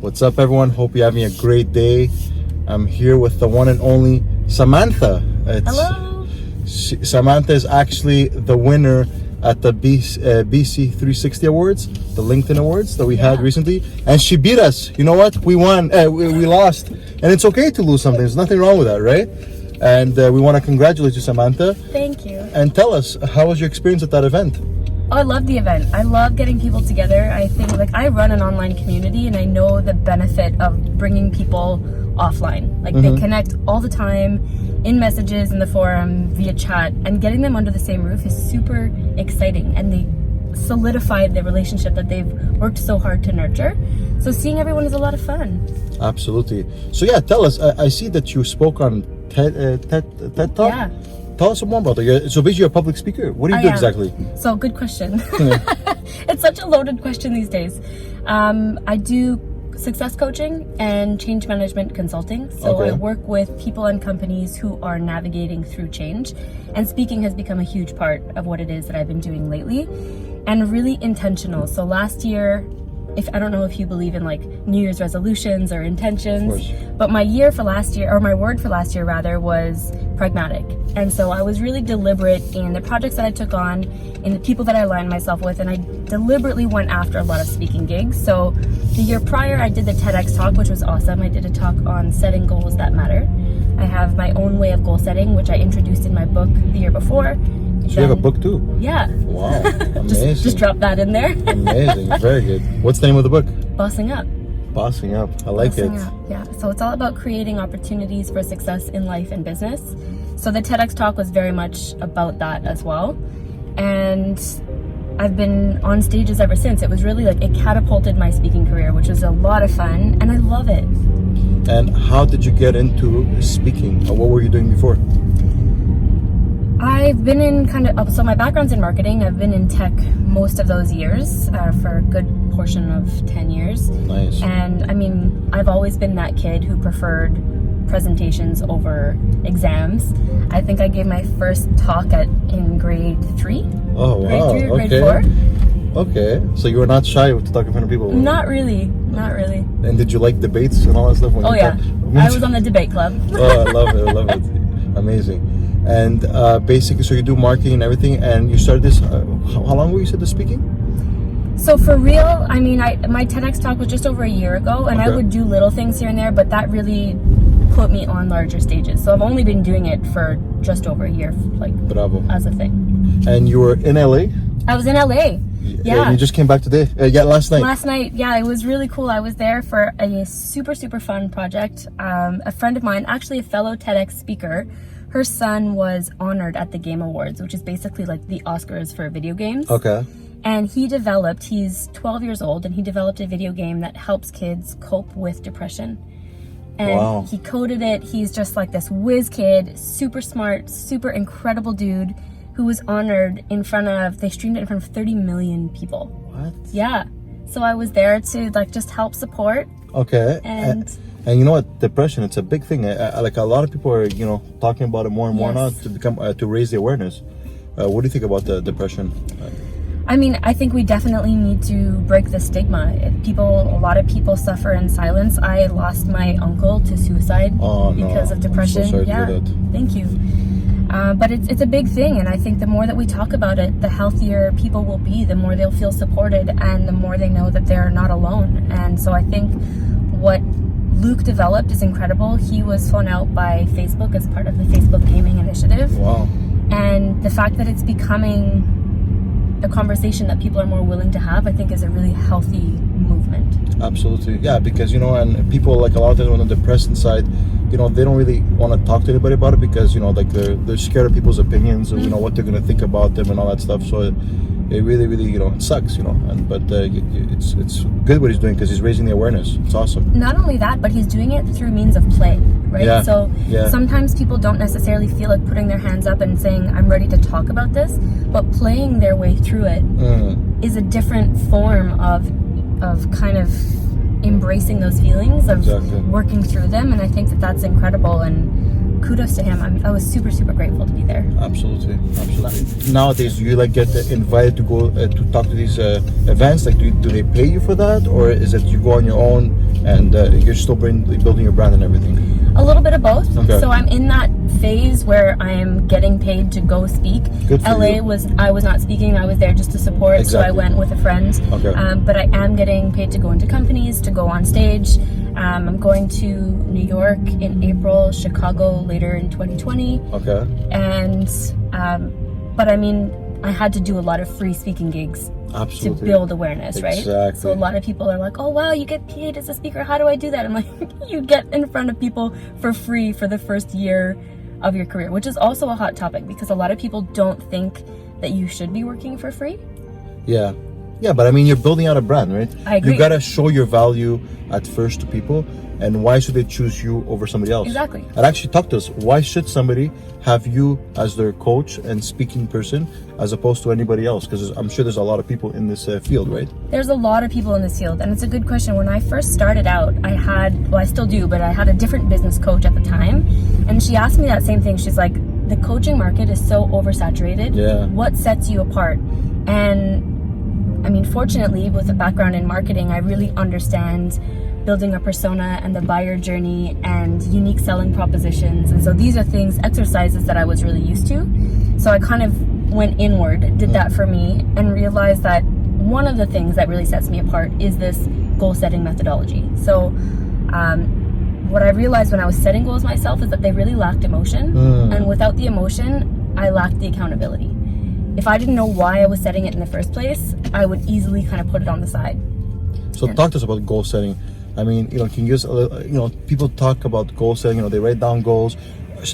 What's up, everyone? Hope you're having a great day. I'm here with the one and only Samantha. Hello. Samantha is actually the winner at the BC 360 Awards, the LinkedIn Awards that we had recently, and she beat us. You know what? We won. We lost, and it's okay to lose something. There's nothing wrong with that, right? And we want to congratulate you, Samantha. Thank you. And tell us, how was your experience at that event? Oh, I love the event. I love getting people together. I think, I run an online community, and I know the benefit of bringing people offline. They connect all the time in messages, in the forum, via chat, and getting them under the same roof is super exciting, and they solidified the relationship that they've worked so hard to nurture. So seeing everyone is a lot of fun. Absolutely. So yeah, tell us, I see that you spoke on TED Talk? Yeah. Tell us more about that. So basically you're a public speaker. What do you do exactly? So good question. It's such a loaded question these days. I do success coaching and change management consulting. So I work with people and companies who are navigating through change, and speaking has become a huge part of what it is that I've been doing lately, and really intentional. So last year, I don't know if you believe in New Year's resolutions or intentions, but my word for last year rather was pragmatic. And so I was really deliberate in the projects that I took on, in the people that I aligned myself with, and I deliberately went after a lot of speaking gigs. So the year prior, I did the TEDx talk, which was awesome. I did a talk on setting goals that matter. I have my own way of goal setting, which I introduced in my book the year before. So you have a book too? Yeah. Wow, amazing. just drop that in there. Amazing, very good. What's the name of the book? Bossing Up. Bossing Up, I like it. Yeah, so it's all about creating opportunities for success in life and business. So the TEDx talk was very much about that as well. And I've been on stages ever since. It was really it catapulted my speaking career, which was a lot of fun, and I love it. And how did you get into speaking? What were you doing before? I've been in so my background's in marketing. I've been in tech most of those years, for a good portion of 10 years. Nice. And I've always been that kid who preferred presentations over exams. I think I gave my first talk in grade 3. Oh, wow. Grade 3 or grade 4. Okay. So you were not shy to talk in front of people? Not really. And did you like debates and all that stuff? Oh, yeah. I was on the debate club. Oh, I love it. Amazing. And basically, so you do marketing and everything, and you started this, how long ago you said the speaking? So for real, my TEDx talk was just over a year ago, and I would do little things here and there, but that really put me on larger stages. So I've only been doing it for just over a year, Bravo. As a thing. And you were in LA? I was in LA. Yeah. And you just came back today? Last night. Last night, yeah, it was really cool. I was there for a super, super fun project. A friend of mine, actually a fellow TEDx speaker, her son was honored at the Game Awards, which is basically the Oscars for video games. Okay. And he's 12 years old, and he developed a video game that helps kids cope with depression. And he coded it. He's just this whiz kid, super smart, super incredible dude who was honored they streamed it in front of 30 million people. What? Yeah. So I was there to just help support. Okay. And you know what? Depression, it's a big thing. A lot of people are, talking about it more and more now to raise the awareness. What do you think about the depression? I think we definitely need to break the stigma. A lot of people suffer in silence. I lost my uncle to suicide because of depression. I'm so sorry to hear that. Thank you. But it's a big thing, and I think the more that we talk about it, the healthier people will be, the more they'll feel supported, and the more they know that they're not alone. And so I think what Luke developed is incredible. He was flown out by Facebook as part of the Facebook Gaming Initiative. Wow. And the fact that it's becoming a conversation that people are more willing to have, I think, is a really healthy movement. Absolutely. Yeah, because, and people a lot of times on the depressed inside, they don't really want to talk to anybody about it because, they're scared of people's opinions and, what they're going to think about them and all that stuff. So it really, really, it sucks, but it's good what he's doing because he's raising the awareness. It's awesome. Not only that, but he's doing it through means of play, right? Yeah. So sometimes people don't necessarily feel like putting their hands up and saying, I'm ready to talk about this, but playing their way through it is a different form of kind of embracing those feelings, of working through them. And I think that that's incredible. And kudos to him. I was super, super grateful to be there. Absolutely. Nowadays, do you like get invited to go to talk to these events? Like, do they pay you for that, or is it you go on your own and you're still building your brand and everything? A little bit of both. Okay. So I'm in that phase where I am getting paid to go speak. Good for LA you. I was not speaking. I was there just to support. Exactly. So I went with a friend. Okay. But I am getting paid to go into companies, to go on stage. I'm going to New York in April, Chicago later in 2020. Okay. And but I mean, I had to do a lot of free speaking gigs. Absolutely. To build awareness, right? Exactly. So a lot of people are like, oh wow, you get paid as a speaker, how do I do that? I'm like, you get in front of people for free for the first year of your career, which is also a hot topic because a lot of people don't think that you should be working for free. Yeah, but I mean, you're building out a brand, right? I agree. You gotta show your value at first to people, and why should they choose you over somebody else? Exactly. And actually talk to us. Why should somebody have you as their coach and speaking person as opposed to anybody else? Because I'm sure there's a lot of people in this field, right? There's a lot of people in this field, and it's a good question. When I first started out, I still do, but I had a different business coach at the time, and she asked me that same thing. She's like, the coaching market is so oversaturated. Yeah. What sets you apart? And I mean, fortunately, with a background in marketing, I really understand building a persona and the buyer journey and unique selling propositions. And so these are exercises that I was really used to. So I kind of went inward, did that for me, and realized that one of the things that really sets me apart is this goal setting methodology. So what I realized when I was setting goals myself is that they really lacked emotion. And without the emotion, I lacked the accountability. If I didn't know why I was setting it in the first place, I would easily kind of put it on the side. So talk to us about goal setting. I mean, can you just, people talk about goal setting, they write down goals.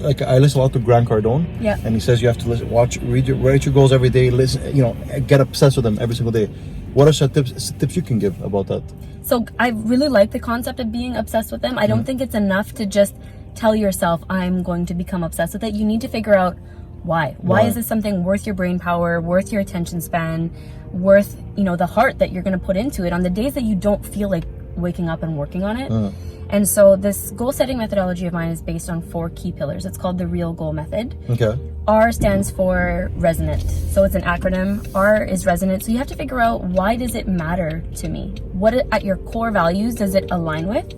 Like, I listen a lot to Grant Cardone. Yeah. And he says you have to write your goals every day, listen, get obsessed with them every single day. What are some tips you can give about that? So I really like the concept of being obsessed with them. I don't think it's enough to just tell yourself, I'm going to become obsessed with it. You need to figure out why. Why is this something worth your brain power, worth your attention span, worth, the heart that you're going to put into it on the days that you don't feel like waking up and working on it. And so this goal setting methodology of mine is based on 4 key pillars. It's called the Real Goal Method. Okay. R stands for resonant. So it's an acronym. R is resonant. So you have to figure out, why does it matter to me? What at your core values does it align with?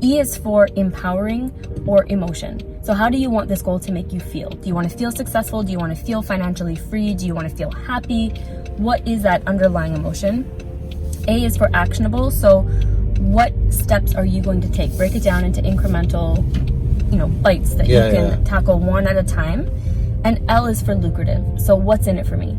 E is for empowering or emotion. So how do you want this goal to make you feel? Do you want to feel successful? Do you want to feel financially free? Do you want to feel happy? What is that underlying emotion? A is for actionable. So what steps are you going to take? Break it down into incremental, bites that you can tackle one at a time. And L is for lucrative. So what's in it for me?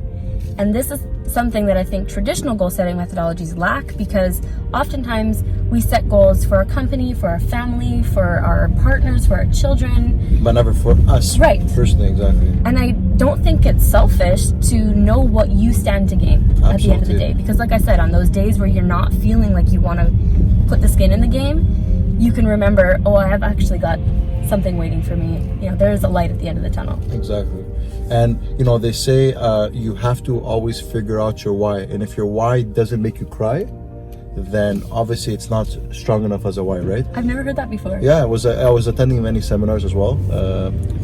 And this is something that I think traditional goal setting methodologies lack, because oftentimes we set goals for our company, for our family, for our partners, for our children. But never for us. Right. Personally, exactly. And I don't think it's selfish to know what you stand to gain at the end of the day. Because like I said, on those days where you're not feeling like you want to put the skin in the game, you can remember, I have actually got something waiting for me. There is a light at the end of the tunnel. Exactly. And they say you have to always figure out your why, and if your why doesn't make you cry, then obviously it's not strong enough as a why, right? I've never heard that before. Yeah, I was attending many seminars as well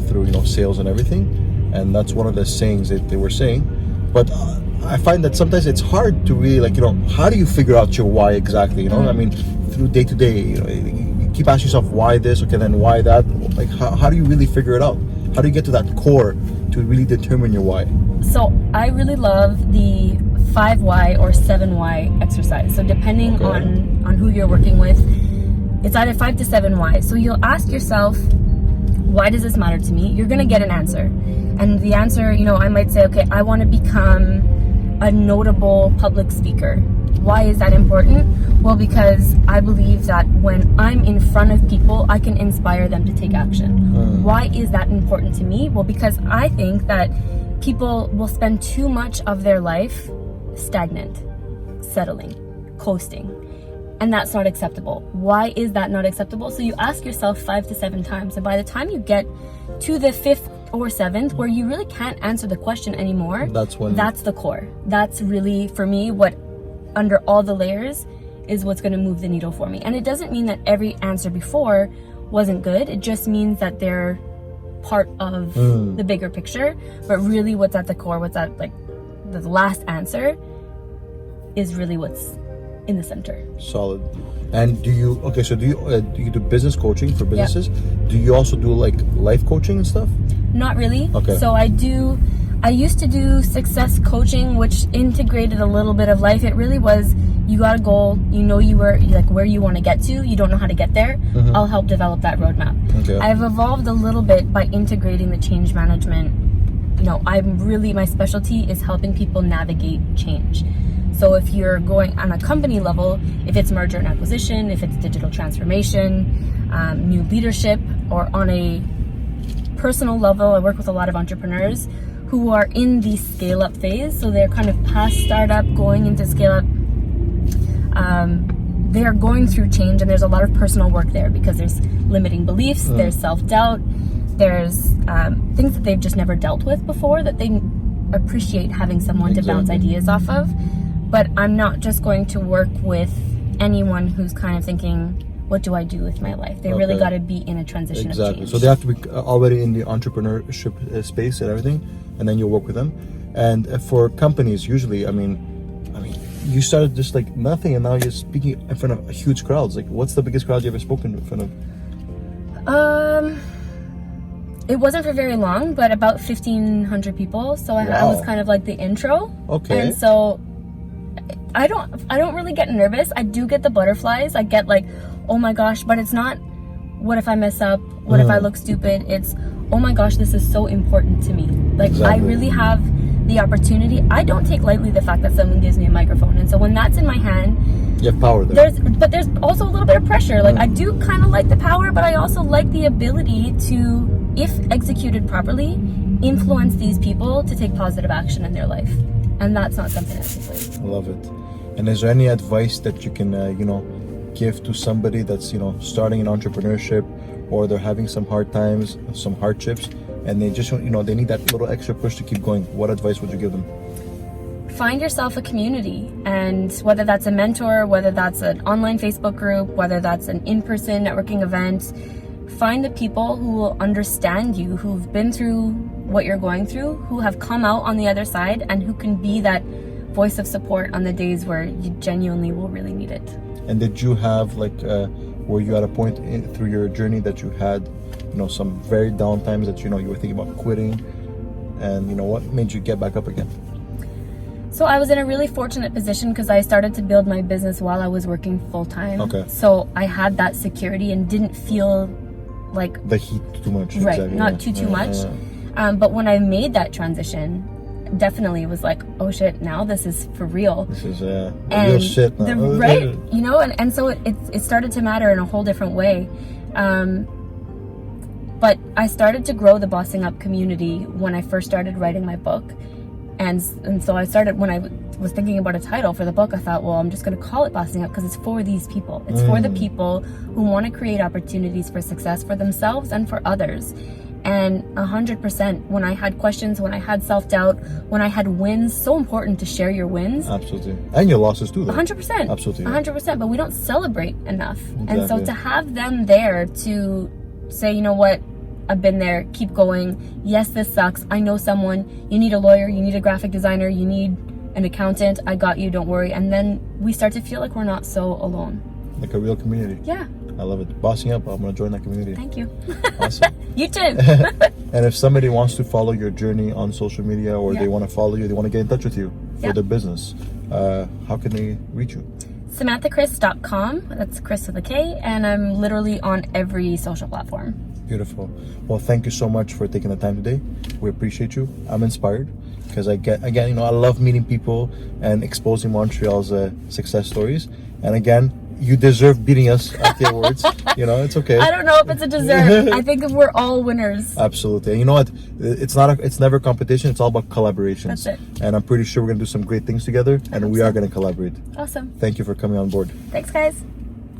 through sales and everything, and that's one of the sayings that they were saying. But I find that sometimes it's hard to really how do you figure out your why exactly? I mean, through day to day, you keep asking yourself why this, okay, then why that. Like, how do you really figure it out? How do you get to that core to really determine your why? So I really love the 5 why or 7 why exercise. So depending on who you're working with, it's either 5 to 7 why. So you'll ask yourself, why does this matter to me? You're gonna get an answer. And the answer, I might say, okay, I want to become a notable public speaker. Why is that important? Well, because I believe that when I'm in front of people, I can inspire them to take action. Why is that important to me? Well, because I think that people will spend too much of their life stagnant, settling, coasting, and that's not acceptable. Why is that not acceptable? So you ask yourself 5 to 7 times, and by the time you get to the 5th or 7th, where you really can't answer the question anymore, that's the core. That's really, for me, what under all the layers is what's going to move the needle for me. And it doesn't mean that every answer before wasn't good. It just means that they're part of the bigger picture, but really what's at the core, what's at like the last answer is really what's in the center. Solid. And do you do business coaching for businesses? Yep. Do you also do like life coaching and stuff? Not really. Okay. So I used to do success coaching, which integrated a little bit of life. It really was, you got a goal, you know where you want to get to, you don't know how to get there. I'll help develop that roadmap. Okay. I've evolved a little bit by integrating the change management. You know, my specialty is helping people navigate change. So if you're going on a company level, if it's merger and acquisition, if it's digital transformation, new leadership, or on a personal level, I work with a lot of entrepreneurs who are in the scale-up phase. So they're kind of past startup, going into scale-up. They are going through change, and there's a lot of personal work there because there's limiting beliefs, there's self-doubt, there's things that they've just never dealt with before that they appreciate having someone to bounce ideas off of. But I'm not just going to work with anyone who's kind of thinking, what do I do with my life? They really got to be in a transition of change. So they have to be already in the entrepreneurship space and everything, and then you'll work with them. And for companies, usually, I mean, you started just like nothing, and now you're speaking in front of huge crowds. Like, what's the biggest crowd you ever spoken in front of? It wasn't for very long, but about 1,500 people. So I was kind of like the intro. Okay. And so I don't really get nervous. I do get the butterflies. I get like, oh my gosh, but it's not, what if I mess up? What if I look stupid? It's, oh my gosh, this is so important to me. Like, I really have the opportunity. I don't take lightly the fact that someone gives me a microphone. And so when that's in my hand, you have power there. There's also a little bit of pressure. Like, I do kind of like the power, but I also like the ability to, if executed properly, influence these people to take positive action in their life. And that's not something I simply. I love it. And is there any advice that you can, give to somebody that's, starting in entrepreneurship, or they're having some hard times, some hardships, and they just, they need that little extra push to keep going? What advice would you give them? Find yourself a community, and whether that's a mentor, whether that's an online Facebook group, whether that's an in-person networking event, find the people who will understand you, who've been through what you're going through, who have come out on the other side, and who can be that voice of support on the days where you genuinely will really need it. And did you have were you at a point through your journey that you had, some very down times that you were thinking about quitting, and what made you get back up again? So I was in a really fortunate position because I started to build my business while I was working full time. Okay. So I had that security and didn't feel like the heat too much. Right, exactly. not too much. But when I made that transition, definitely it was like, oh shit, now this is for real. This is real shit now. Right, and so it started to matter in a whole different way. But I started to grow the Bossing Up community when I first started writing my book. And so I started, when I was thinking about a title for the book, I thought, well, I'm just going to call it Bossing Up because it's for these people. It's for the people who want to create opportunities for success for themselves and for others. And 100%, when I had questions, when I had self-doubt, when I had wins, so important to share your wins. Absolutely. And your losses too, though. 100%. Absolutely. 100%, but we don't celebrate enough. Exactly. And so to have them there to say, you know what, I've been there, keep going. Yes, this sucks. I know someone. You need a lawyer, you need a graphic designer, you need an accountant. I got you, don't worry. And then we start to feel like we're not so alone. Like a real community. Yeah. I love it. Bossing Up, I'm going to join that community. Thank you. Awesome. You too. And if somebody wants to follow your journey on social media, or they want to follow you, they want to get in touch with you for their business, how can they reach you? SamanthaKris.com. That's Chris with a K. And I'm literally on every social platform. Beautiful. Well, thank you so much for taking the time today. We appreciate you. I'm inspired because I love meeting people and exposing Montreal's success stories. And again, you deserve beating us at the awards. It's okay. I don't know if it's a deserve. I think we're all winners. Absolutely. And you know what? It's never competition. It's all about collaborations. That's it. And I'm pretty sure we're going to do some great things together. And we are going to collaborate. Awesome. Thank you for coming on board. Thanks, guys.